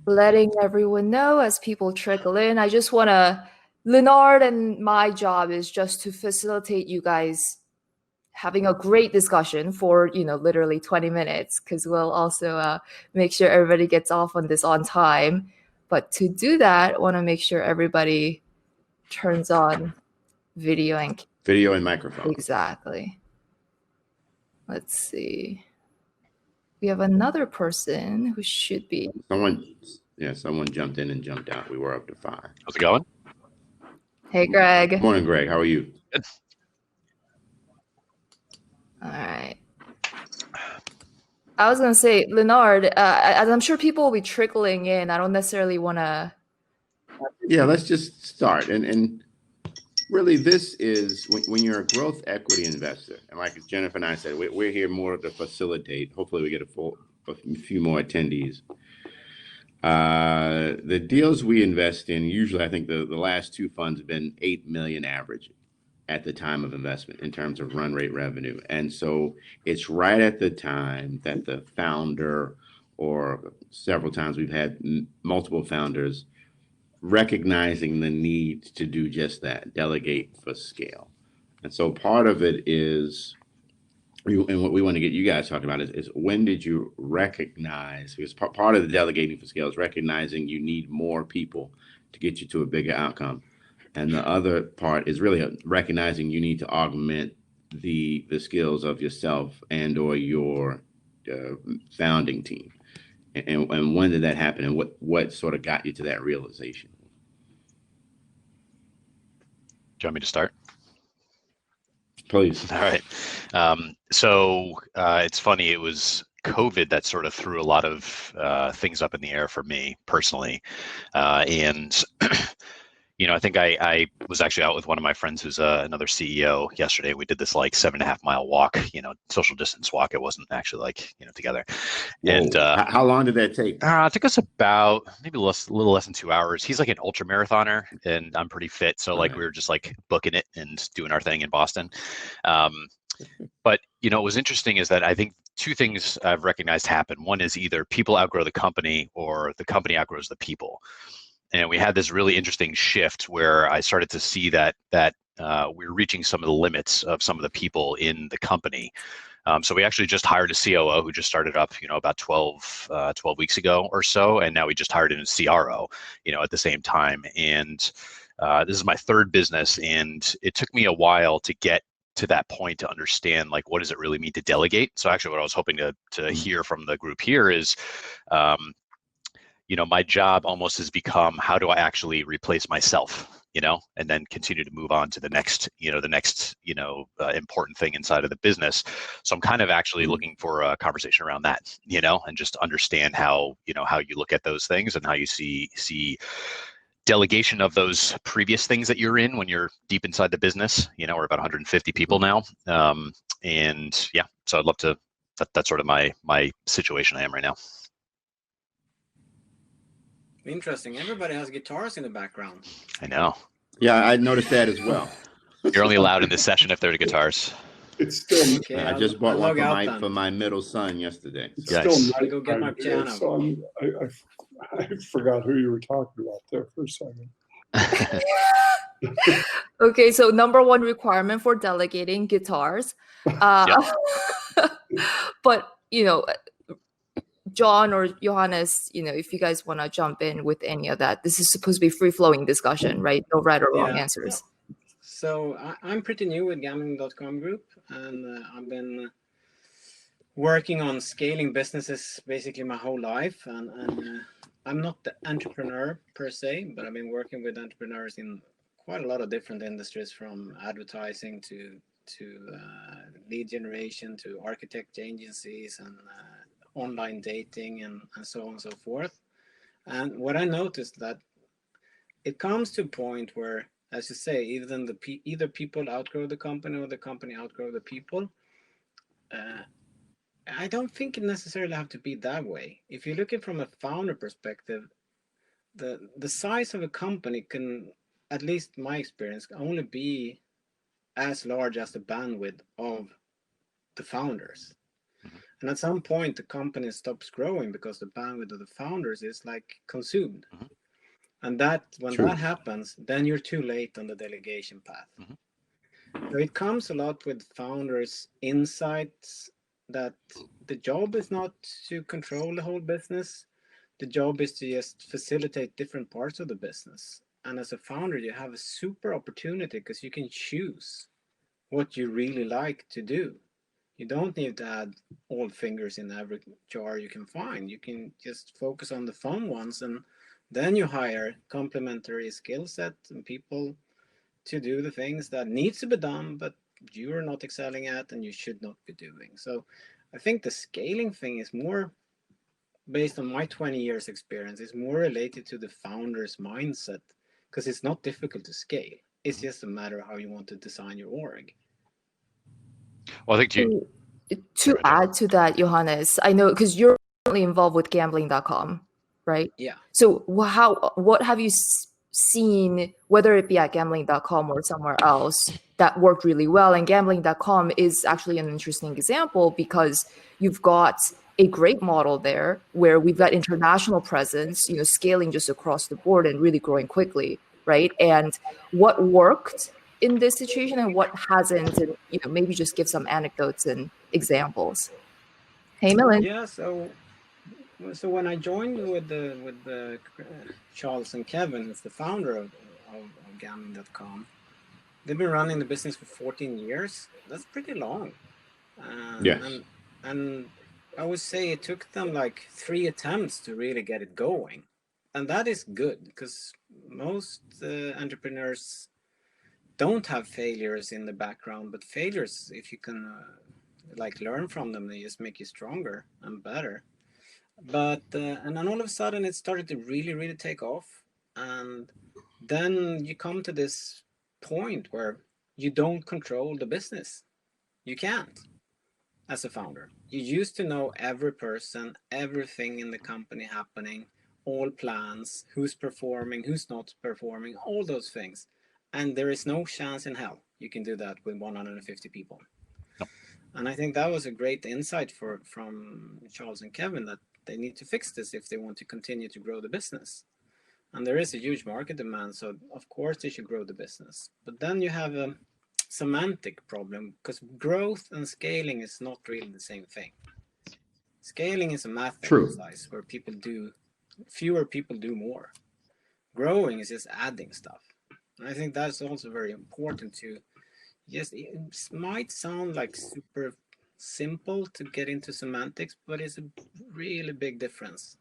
letting everyone know as people trickle in. I just want to, Leonard, and my job is just to facilitate you guys having a great discussion for, literally 20 minutes, because we'll also make sure everybody gets off on this on time. But to do that, I want to make sure everybody turns on video and microphone. Exactly. Let's see. We have another person who should be. Someone jumped in and jumped out. We were up to 5. How's it going? Hey, Greg. Good morning, Greg. How are you? Good. All right. I was going to say, Leonard, as I'm sure people will be trickling in, I don't necessarily want to. Yeah, let's just start. And really, this is when you're a growth equity investor. And like Jennifer and I said, we're here more to facilitate. Hopefully, we get a few more attendees. The deals we invest in, usually I think the last 2 funds have been 8 million average at the time of investment in terms of run rate revenue. And so it's right at the time that the founder, or several times we've had multiple founders, recognizing the need to do just that, delegate for scale. And so part of it is, and what we want to get you guys talking about is when did you recognize, because part of the delegating for scale is recognizing you need more people to get you to a bigger outcome. And the other part is really recognizing you need to augment the skills of yourself and or your founding team. And when did that happen, and what sort of got you to that realization? Do you want me to start? Please. All right. So it's funny, it was COVID that sort of threw a lot of things up in the air for me personally. And I think I was actually out with one of my friends who's another CEO yesterday. We did this like 7.5 mile walk, social distance walk. It wasn't actually like, together. Whoa. And how long did that take? It took us about maybe a little less than 2 hours. He's like an ultra marathoner and I'm pretty fit. So like we were just like booking it and doing our thing in Boston. But, what was interesting is that I think 2 things I've recognized happen. One is either people outgrow the company or the company outgrows the people. And we had this really interesting shift where I started to see that we were reaching some of the limits of some of the people in the company. So we actually just hired a COO who just started up, about 12 weeks ago or so. And now we just hired a CRO, at the same time. And this is my 3rd business. And it took me a while to get to that point to understand, like, what does it really mean to delegate? So actually what I was hoping to hear from the group here is, my job almost has become, how do I actually replace myself, and then continue to move on to the next important thing inside of the business. So I'm kind of actually looking for a conversation around that, and just understand how you look at those things and how you see delegation of those previous things that you're in when you're deep inside the business. We're about 150 people now. And yeah, so I'd love to, that's sort of my situation I am right now. Interesting. Everybody has guitars in the background. I know. Yeah, I noticed that as well. You're only allowed in this session if they're the guitars. It's still. Okay, I just bought one for my middle son yesterday. It's Yes. still I'll go get my piano. So I forgot who you were talking about there for a second. Okay, so number 1 requirement for delegating, guitars. But John or Johannes, if you guys want to jump in with any of that, this is supposed to be free-flowing discussion, right? No right or wrong answers. So I'm pretty new with gambling.com group, and I've been working on scaling businesses basically my whole life. And I'm not the entrepreneur per se, but I've been working with entrepreneurs in quite a lot of different industries, from advertising to lead generation to architect agencies and online dating and so on and so forth. And what I noticed that it comes to a point where, as you say, either people outgrow the company or the company outgrow the people. I don't think it necessarily have to be that way. If you look at it from a founder perspective, the size of a company can, at least my experience, only be as large as the bandwidth of the founders. And at some point, the company stops growing because the bandwidth of the founders is like consumed. And that when that happens, then you're too late on the delegation path. So it comes a lot with founders' insights that the job is not to control the whole business. The job is to just facilitate different parts of the business. And as a founder, you have a super opportunity because you can choose what you really like to do. You don't need to add all fingers in every jar you can find. You can just focus on the fun ones, and then you hire complementary skill set and people to do the things that needs to be done, but you're not excelling at and you should not be doing. So I think the scaling thing is more based on my 20 years experience, is more related to the founder's mindset, because it's not difficult to scale. It's just a matter of how you want to design your org. Well, I think to add to that, Johannes, I know because you're currently involved with gambling.com, right? Yeah. So what have you seen, whether it be at gambling.com or somewhere else, that worked really well? And gambling.com is actually an interesting example because you've got a great model there where we've got international presence, scaling just across the board and really growing quickly, right? And what worked in this situation and what hasn't, and maybe just give some anecdotes and examples. Hey, Milan. Yeah, so when I joined with the Charles and Kevin, who's the founder of gambling.com, they've been running the business for 14 years. That's pretty long. Yes. And I would say it took them like 3 attempts to really get it going. And that is good because most entrepreneurs don't have failures in the background, but failures, if you can learn from them, they just make you stronger and better. But and then all of a sudden it started to really take off, and then you come to this point where you don't control the business. You can't as a founder. You used to know every person, everything in the company happening, all plans, who's performing, who's not performing, all those things. And there is no chance in hell you can do that with 150 people. No. And I think that was a great insight from Charles and Kevin, that they need to fix this if they want to continue to grow the business. And there is a huge market demand, so of course they should grow the business. But then you have a semantic problem, because growth and scaling is not really the same thing. Scaling is a math exercise where fewer people do more. Growing is just adding stuff. And I think that's also very important to it might sound like super simple to get into semantics, but it's a really big difference.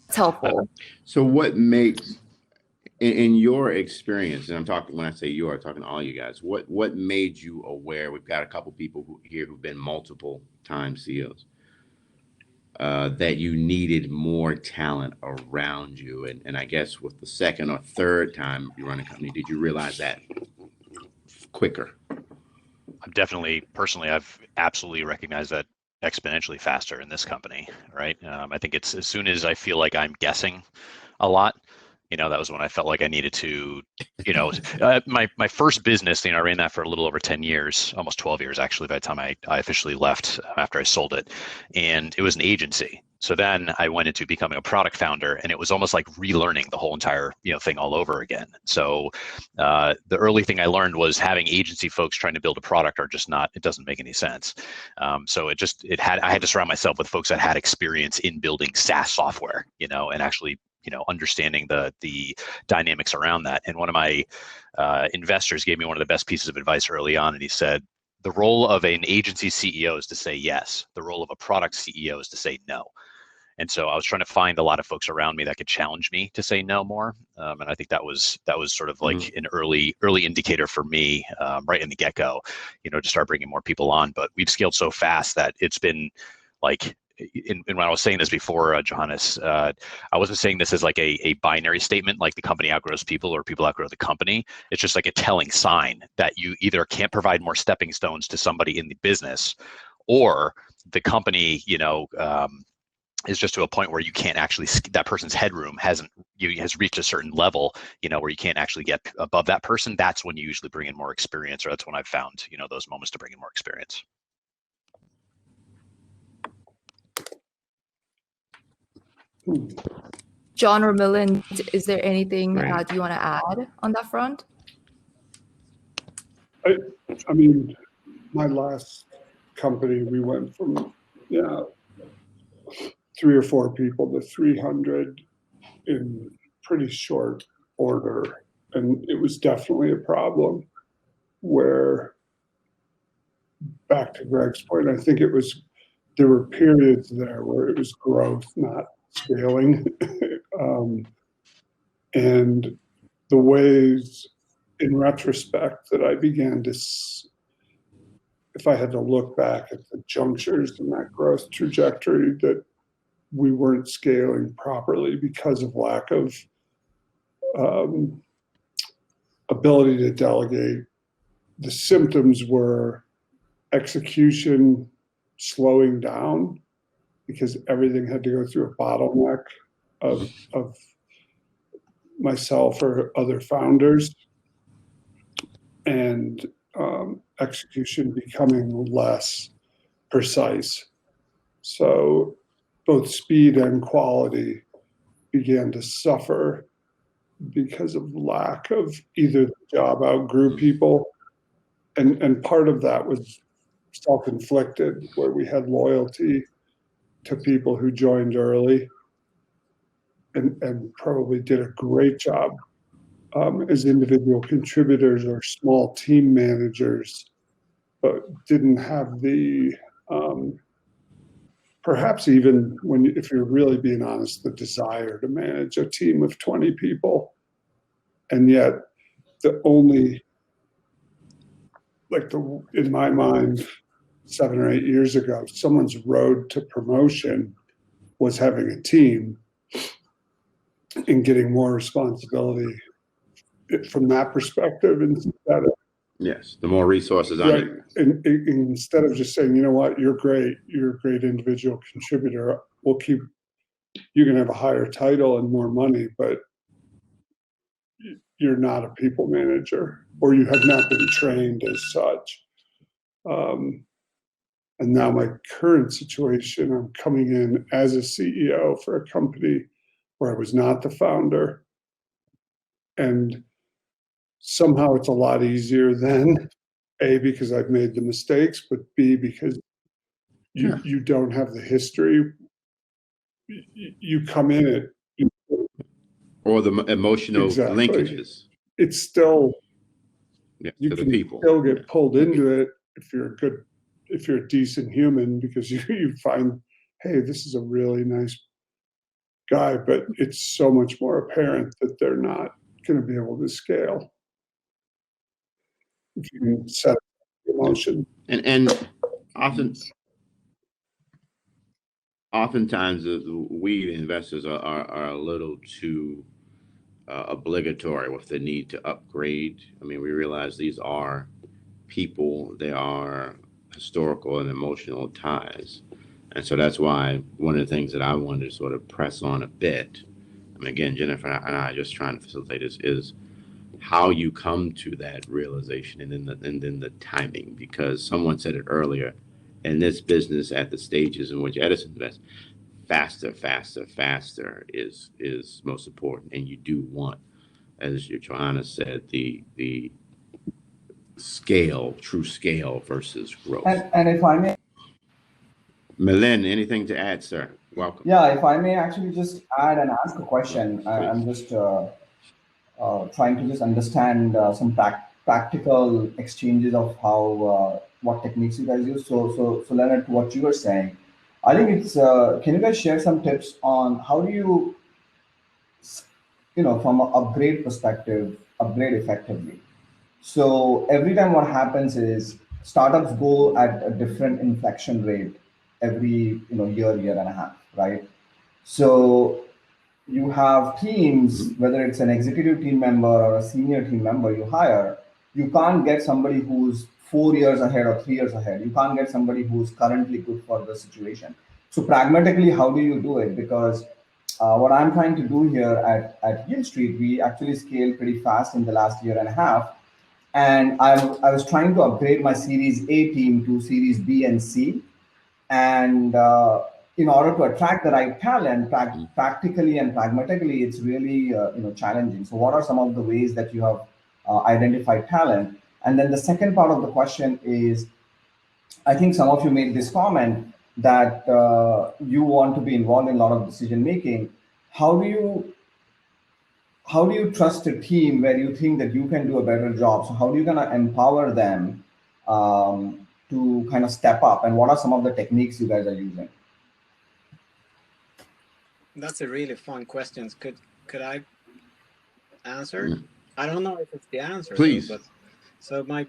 It's helpful. So what makes, in your experience, and I'm talking, when I say you, I'm talking to all you guys, what made you aware? We've got a couple people here who've been multiple time CEOs, that you needed more talent around you. And I guess with the second or third time you run a company, did you realize that quicker? I've absolutely recognized that exponentially faster in this company, right? I think it's as soon as I feel like I'm guessing a lot, that was when I felt like I needed to, my first business, I ran that for a little over 10 years, almost 12 years, actually, by the time I officially left after I sold it. And it was an agency. So then I went into becoming a product founder, and it was almost like relearning the whole entire, thing all over again. So the early thing I learned was having agency folks trying to build a product are just not, it doesn't make any sense. So I had to surround myself with folks that had experience in building SaaS software, and actually understanding the dynamics around that. And one of my investors gave me one of the best pieces of advice early on, and he said, the role of an agency CEO is to say yes. The role of a product CEO is to say no. And so I was trying to find a lot of folks around me that could challenge me to say no more. And I think that was sort of like an early indicator for me, right in the get-go, to start bringing more people on. But we've scaled so fast that it's been like, and when I was saying this before, Johannes, I wasn't saying this as like a binary statement, like the company outgrows people or people outgrow the company. It's just like a telling sign that you either can't provide more stepping stones to somebody in the business, or the company, is just to a point where you can't actually, that person's headroom has reached a certain level, where you can't actually get above that person. That's when you usually bring in more experience, or that's when I've found, those moments to bring in more experience. John or Milind, is there anything Right. do you want to add on that front? I mean, my last company, we went from 3 or 4 people to 300 in pretty short order, and it was definitely a problem. Where, back to Greg's point, I think there were periods there where it was growth, not scaling. And the ways, in retrospect, that I began to, if I had to look back at the junctures in that growth trajectory, that we weren't scaling properly because of lack of ability to delegate. The symptoms were execution slowing down because everything had to go through a bottleneck of myself or other founders, and execution becoming less precise. So both speed and quality began to suffer because of lack of either the job outgrew people, and part of that was self-inflicted, where we had loyalty to people who joined early and probably did a great job as individual contributors or small team managers, but didn't have the perhaps even if you're really being honest, the desire to manage a team of 20 people. And yet in my mind, 7 or 8 years ago, someone's road to promotion was having a team and getting more responsibility from that perspective instead of, yes, the more resources on right, it. and instead of just saying, you know what, you're great, you're a great individual contributor, you can have a higher title and more money, but you're not a people manager, or you have not been trained as such. And now my current situation, I'm coming in as a CEO for a company where I was not the founder. And somehow it's a lot easier then, A, because I've made the mistakes, but B, because you don't have the history. You come in it. Or the emotional Exactly. linkages. It's still, you to the can people. still get pulled into it if you're a decent human, because you find, hey, this is a really nice guy, but it's so much more apparent that they're not going to be able to scale if you can set emotion. And oftentimes we investors are a little too obligatory with the need to upgrade. I mean, we realize these are people, they are historical and emotional ties. And so that's why one of the things that I wanted to sort of press on a bit, I mean, again, Jennifer and I are just trying to facilitate this, is how you come to that realization and then the timing. Because someone said it earlier, in this business at the stages in which Edison invests, faster is most important. And you do want, as Johanna said, the scale, true scale versus growth. And if I may, Milind, anything to add, sir? Welcome. yeah, if I may actually just add and ask a question. I'm just trying to just understand some practical exchanges of how what techniques you guys use. So Leonard, to what you were saying, I think it's can you guys share some tips on how do you, from an upgrade perspective, upgrade effectively? So every time what happens is startups go at a different inflection rate every year and a half, right? So you have teams, whether it's an executive team member or a senior team member you hire, you can't get somebody who's 4 years ahead or 3 years ahead. You can't get somebody who's currently good for the situation. So pragmatically, how do you do it? Because what I'm trying to do here at Yield Street, we actually scaled pretty fast in the last year and a half. And I was trying to upgrade my Series A team to Series B and C. And in order to attract the right talent, practically and pragmatically, it's really challenging. So what are some of the ways that you have identified talent? And then the second part of the question is, I think some of you made this comment that you want to be involved in a lot of decision making. How do you trust a team where you think that you can do a better job? So how do you gonna empower them to kind of step up? And what are some of the techniques you guys are using? That's a really fun question. Could I answer? I don't know if it's the answer. Please. Though, but so my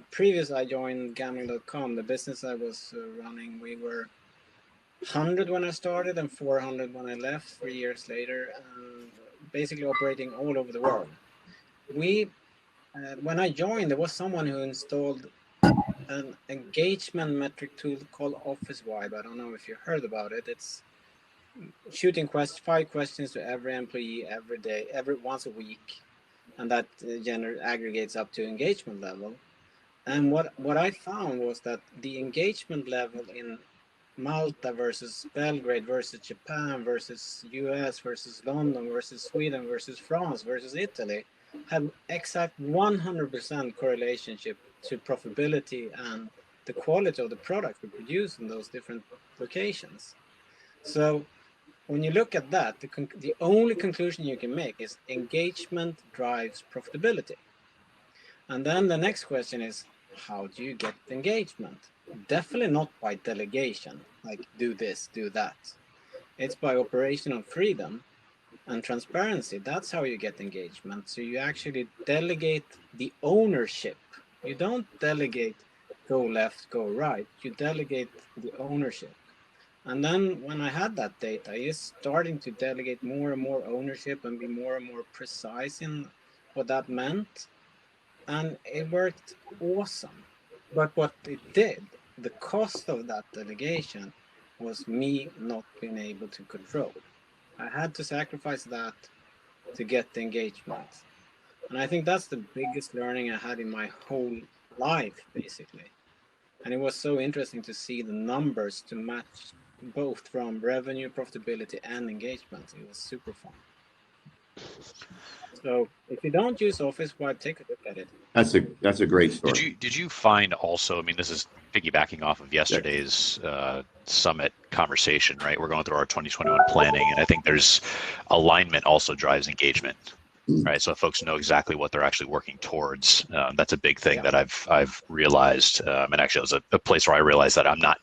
previous, I joined gambling.com. The business I was running, we were 100 when I started and 400 when I left 3 years later, and basically operating all over the world. When I joined, there was someone who installed an engagement metric tool called Office Vibe. I don't know if you heard about it. It's shooting 5 questions to every employee every day, once a week, and that aggregates up to engagement level. And what I found was that the engagement level in Malta versus Belgrade versus Japan versus US versus London versus Sweden versus France versus Italy had exact 100% correlation to profitability and the quality of the product we produce in those different locations. So when you look at that, the only conclusion you can make is engagement drives profitability. And then the next question is, how do you get engagement? Definitely not by delegation, like do this, do that. It's by operational freedom and transparency. That's how you get engagement. So you actually delegate the ownership. You don't delegate go left, go right. You delegate the ownership. And then when I had that data, I was starting to delegate more and more ownership and be more and more precise in what that meant. And it worked awesome. But what it did, the cost of that delegation was me not being able to control. I had to sacrifice that to get the engagement. And I think that's the biggest learning I had in my whole life, basically. And it was so interesting to see the numbers to match both from revenue, profitability, and engagement. It was super fun. So if you don't use Office Vibe, take a look at it. That's a great story. Did you find also? I mean, this is piggybacking off of yesterday's summit conversation, right? We're going through our 2021 planning, and I think there's alignment also drives engagement, right? So if folks know exactly what they're actually working towards, that's a big thing that I've realized. And actually, it was a place where I realized that I'm not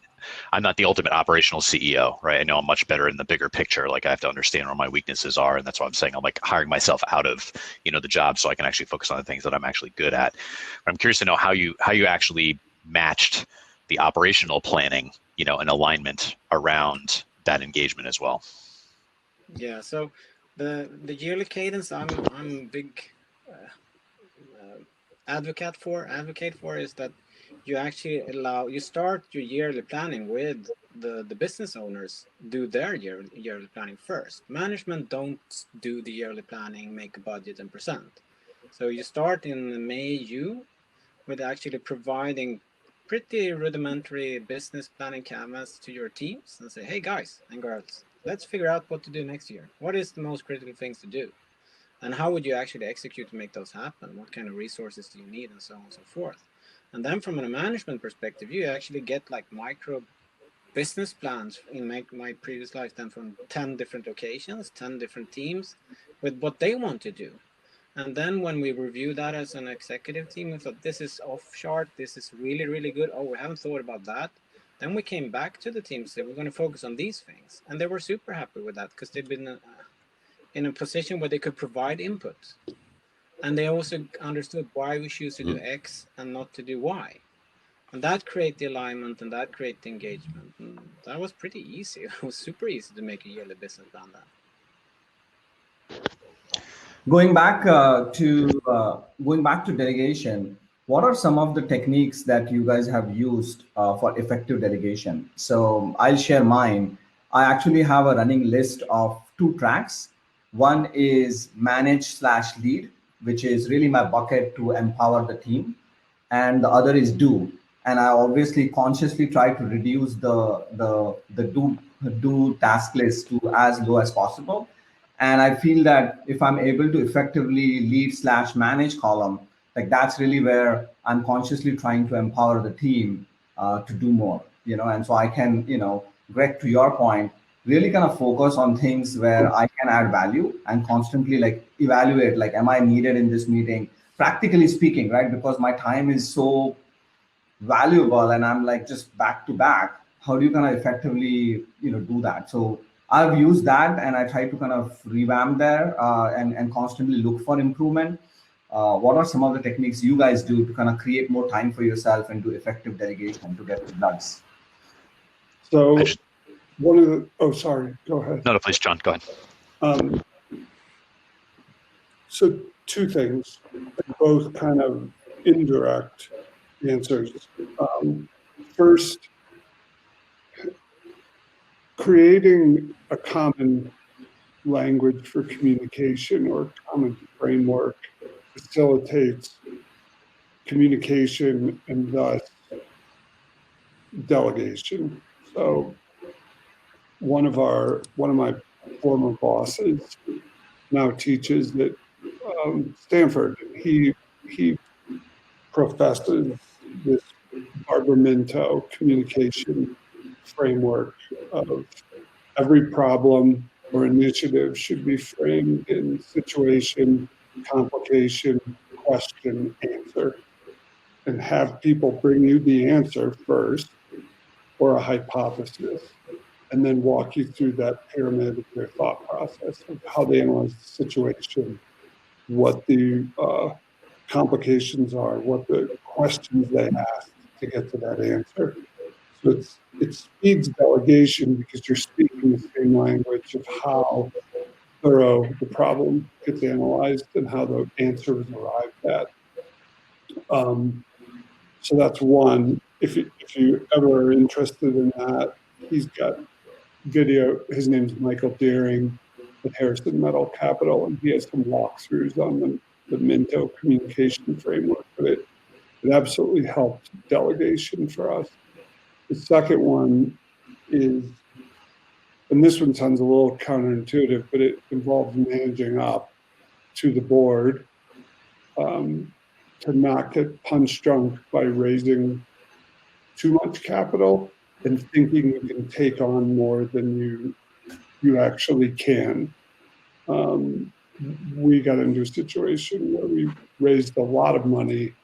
the ultimate operational CEO, right? I know I'm much better in the bigger picture. Like I have to understand where my weaknesses are. And that's why I'm saying I'm like hiring myself out of, the job so I can actually focus on the things that I'm actually good at. But I'm curious to know how you actually matched the operational planning, and alignment around that engagement as well. Yeah. So the yearly cadence, I'm a big advocate for is that you actually you start your yearly planning with the business owners do their yearly planning first. Management don't do the yearly planning, make a budget and present. So you start in May, June with actually providing pretty rudimentary business planning canvas to your teams and say, hey guys and girls, let's figure out what to do next year. What is the most critical things to do? And how would you actually execute to make those happen? What kind of resources do you need and so on and so forth? And then from a management perspective, you actually get like micro business plans in my previous life then from 10 different locations, 10 different teams with what they want to do. And then when we review that as an executive team, we thought this is off chart, this is really, really good. Oh, we haven't thought about that. Then we came back to the team and said, we're going to focus on these things. And they were super happy with that because they've been in a position where they could provide input. And they also understood why we choose to do X and not to do Y. And that created the alignment and that created the engagement. And that was pretty easy. It was super easy to make a yearly business plan then. Going back to delegation, what are some of the techniques that you guys have used for effective delegation? So I'll share mine. I actually have a running list of 2 tracks. One is manage/lead, which is really my bucket to empower the team. And the other is do. And I obviously consciously try to reduce the do task list to as low as possible. And I feel that if I'm able to effectively lead/manage column, like that's really where I'm consciously trying to empower the team to do more, and so I can, Greg, to your point, really kind of focus on things where I can add value and constantly like evaluate, like, am I needed in this meeting? Practically speaking, right? Because my time is so valuable and I'm like just back to back. How do you kind of effectively, do that? So I've used that and I try to kind of revamp there and constantly look for improvement. What are some of the techniques you guys do to kind of create more time for yourself and do effective delegation to get results? So one of the, oh, sorry, go ahead. No, please, John, go ahead. So 2 things, both kind of indirect answers. First, creating a common language for communication or common framework facilitates communication and thus delegation. So one of my former bosses now teaches at Stanford. He professes this Arbamento communication framework of every problem or initiative should be framed in situation, complication, question, answer, and have people bring you the answer first or a hypothesis, and then walk you through that pyramid of their thought process of how they analyze the situation, what the complications are, what the questions they ask to get to that answer. So it speeds delegation because you're speaking the same language of how thorough the problem gets analyzed and how the answer is arrived at. So that's one. If you ever are interested in that, he's got video. His name's Michael Deering at Harrison Metal Capital, and he has some walkthroughs on the Minto communication framework, but it absolutely helped delegation for us. The second one is, and this one sounds a little counterintuitive, but it involves managing up to the board to not get punch drunk by raising too much capital and thinking you can take on more than you actually can. We got into a situation where we raised a lot of money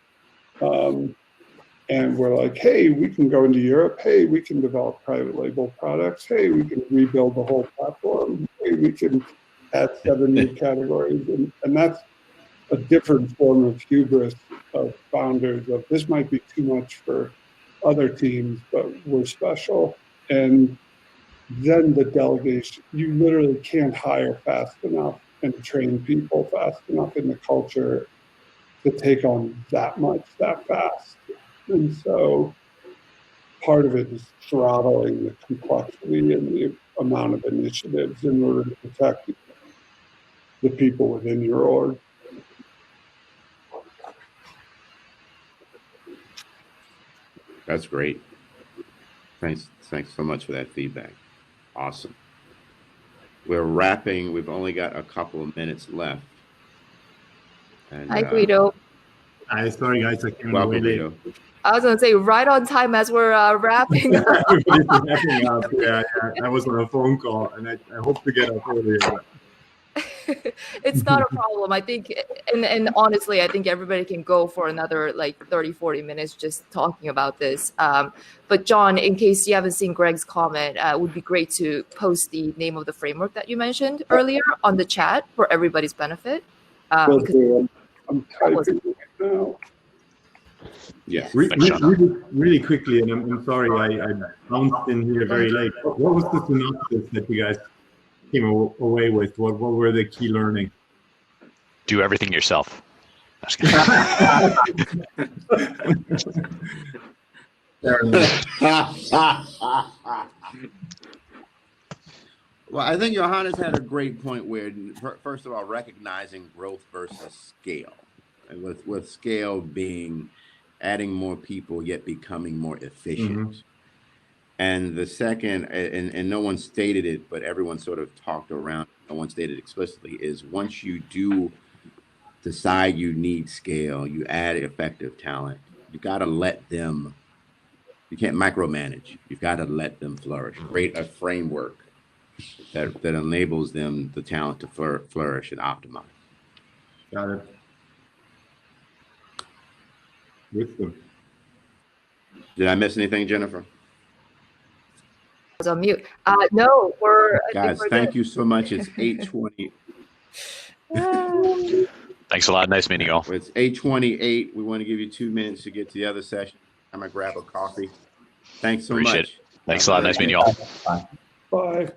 and we're like, hey, we can go into Europe. Hey, we can develop private label products. Hey, we can rebuild the whole platform. Hey, we can add 7 new categories. And that's a different form of hubris of founders of this might be too much for other teams, but we're special. And then the delegation, you literally can't hire fast enough and train people fast enough in the culture to take on that much that fast. And so part of it is throttling the complexity and the amount of initiatives in order to protect the people within your org. That's great. Thanks so much for that feedback. Awesome. We're wrapping. We've only got a couple of minutes left. And, Hi, Guido. Hi, sorry guys, I came welcome, away late. Guido. I was going to say right on time as we're wrapping up. Everybody's wrapping up. Yeah, I was on a phone call and I hope to get up earlier. It's not a problem. I think, and honestly, I think everybody can go for another like 30, 40 minutes just talking about this. But John, in case you haven't seen Greg's comment, it would be great to post the name of the framework that you mentioned earlier on the chat for everybody's benefit. I'm typing it now. Yes. Really quickly, and I'm sorry I bounced in here very late. What was the synopsis that you guys came away with? What were the key learning? Do everything yourself. Fair enough. Well, I think Johannes had a great point where, first of all, recognizing growth versus scale, and with scale being adding more people yet becoming more efficient. Mhm. And the second, and no one stated it, but everyone sort of talked around, no one stated explicitly, is once you do decide you need scale, you add effective talent, you got to let them, you can't micromanage. You've got to let them flourish. Create a framework that enables them, the talent to flourish and optimize. Got it. Wisdom. Did I miss anything, Jennifer? I was on mute. No, Guys, thank you so much. It's 8:20. Thanks a lot. Nice meeting you all. It's 8:28. We want to give you 2 minutes to get to the other session. I'm gonna grab a coffee. Thanks so Appreciate much. it. Thanks a lot. Nice meeting you all. Bye. Bye.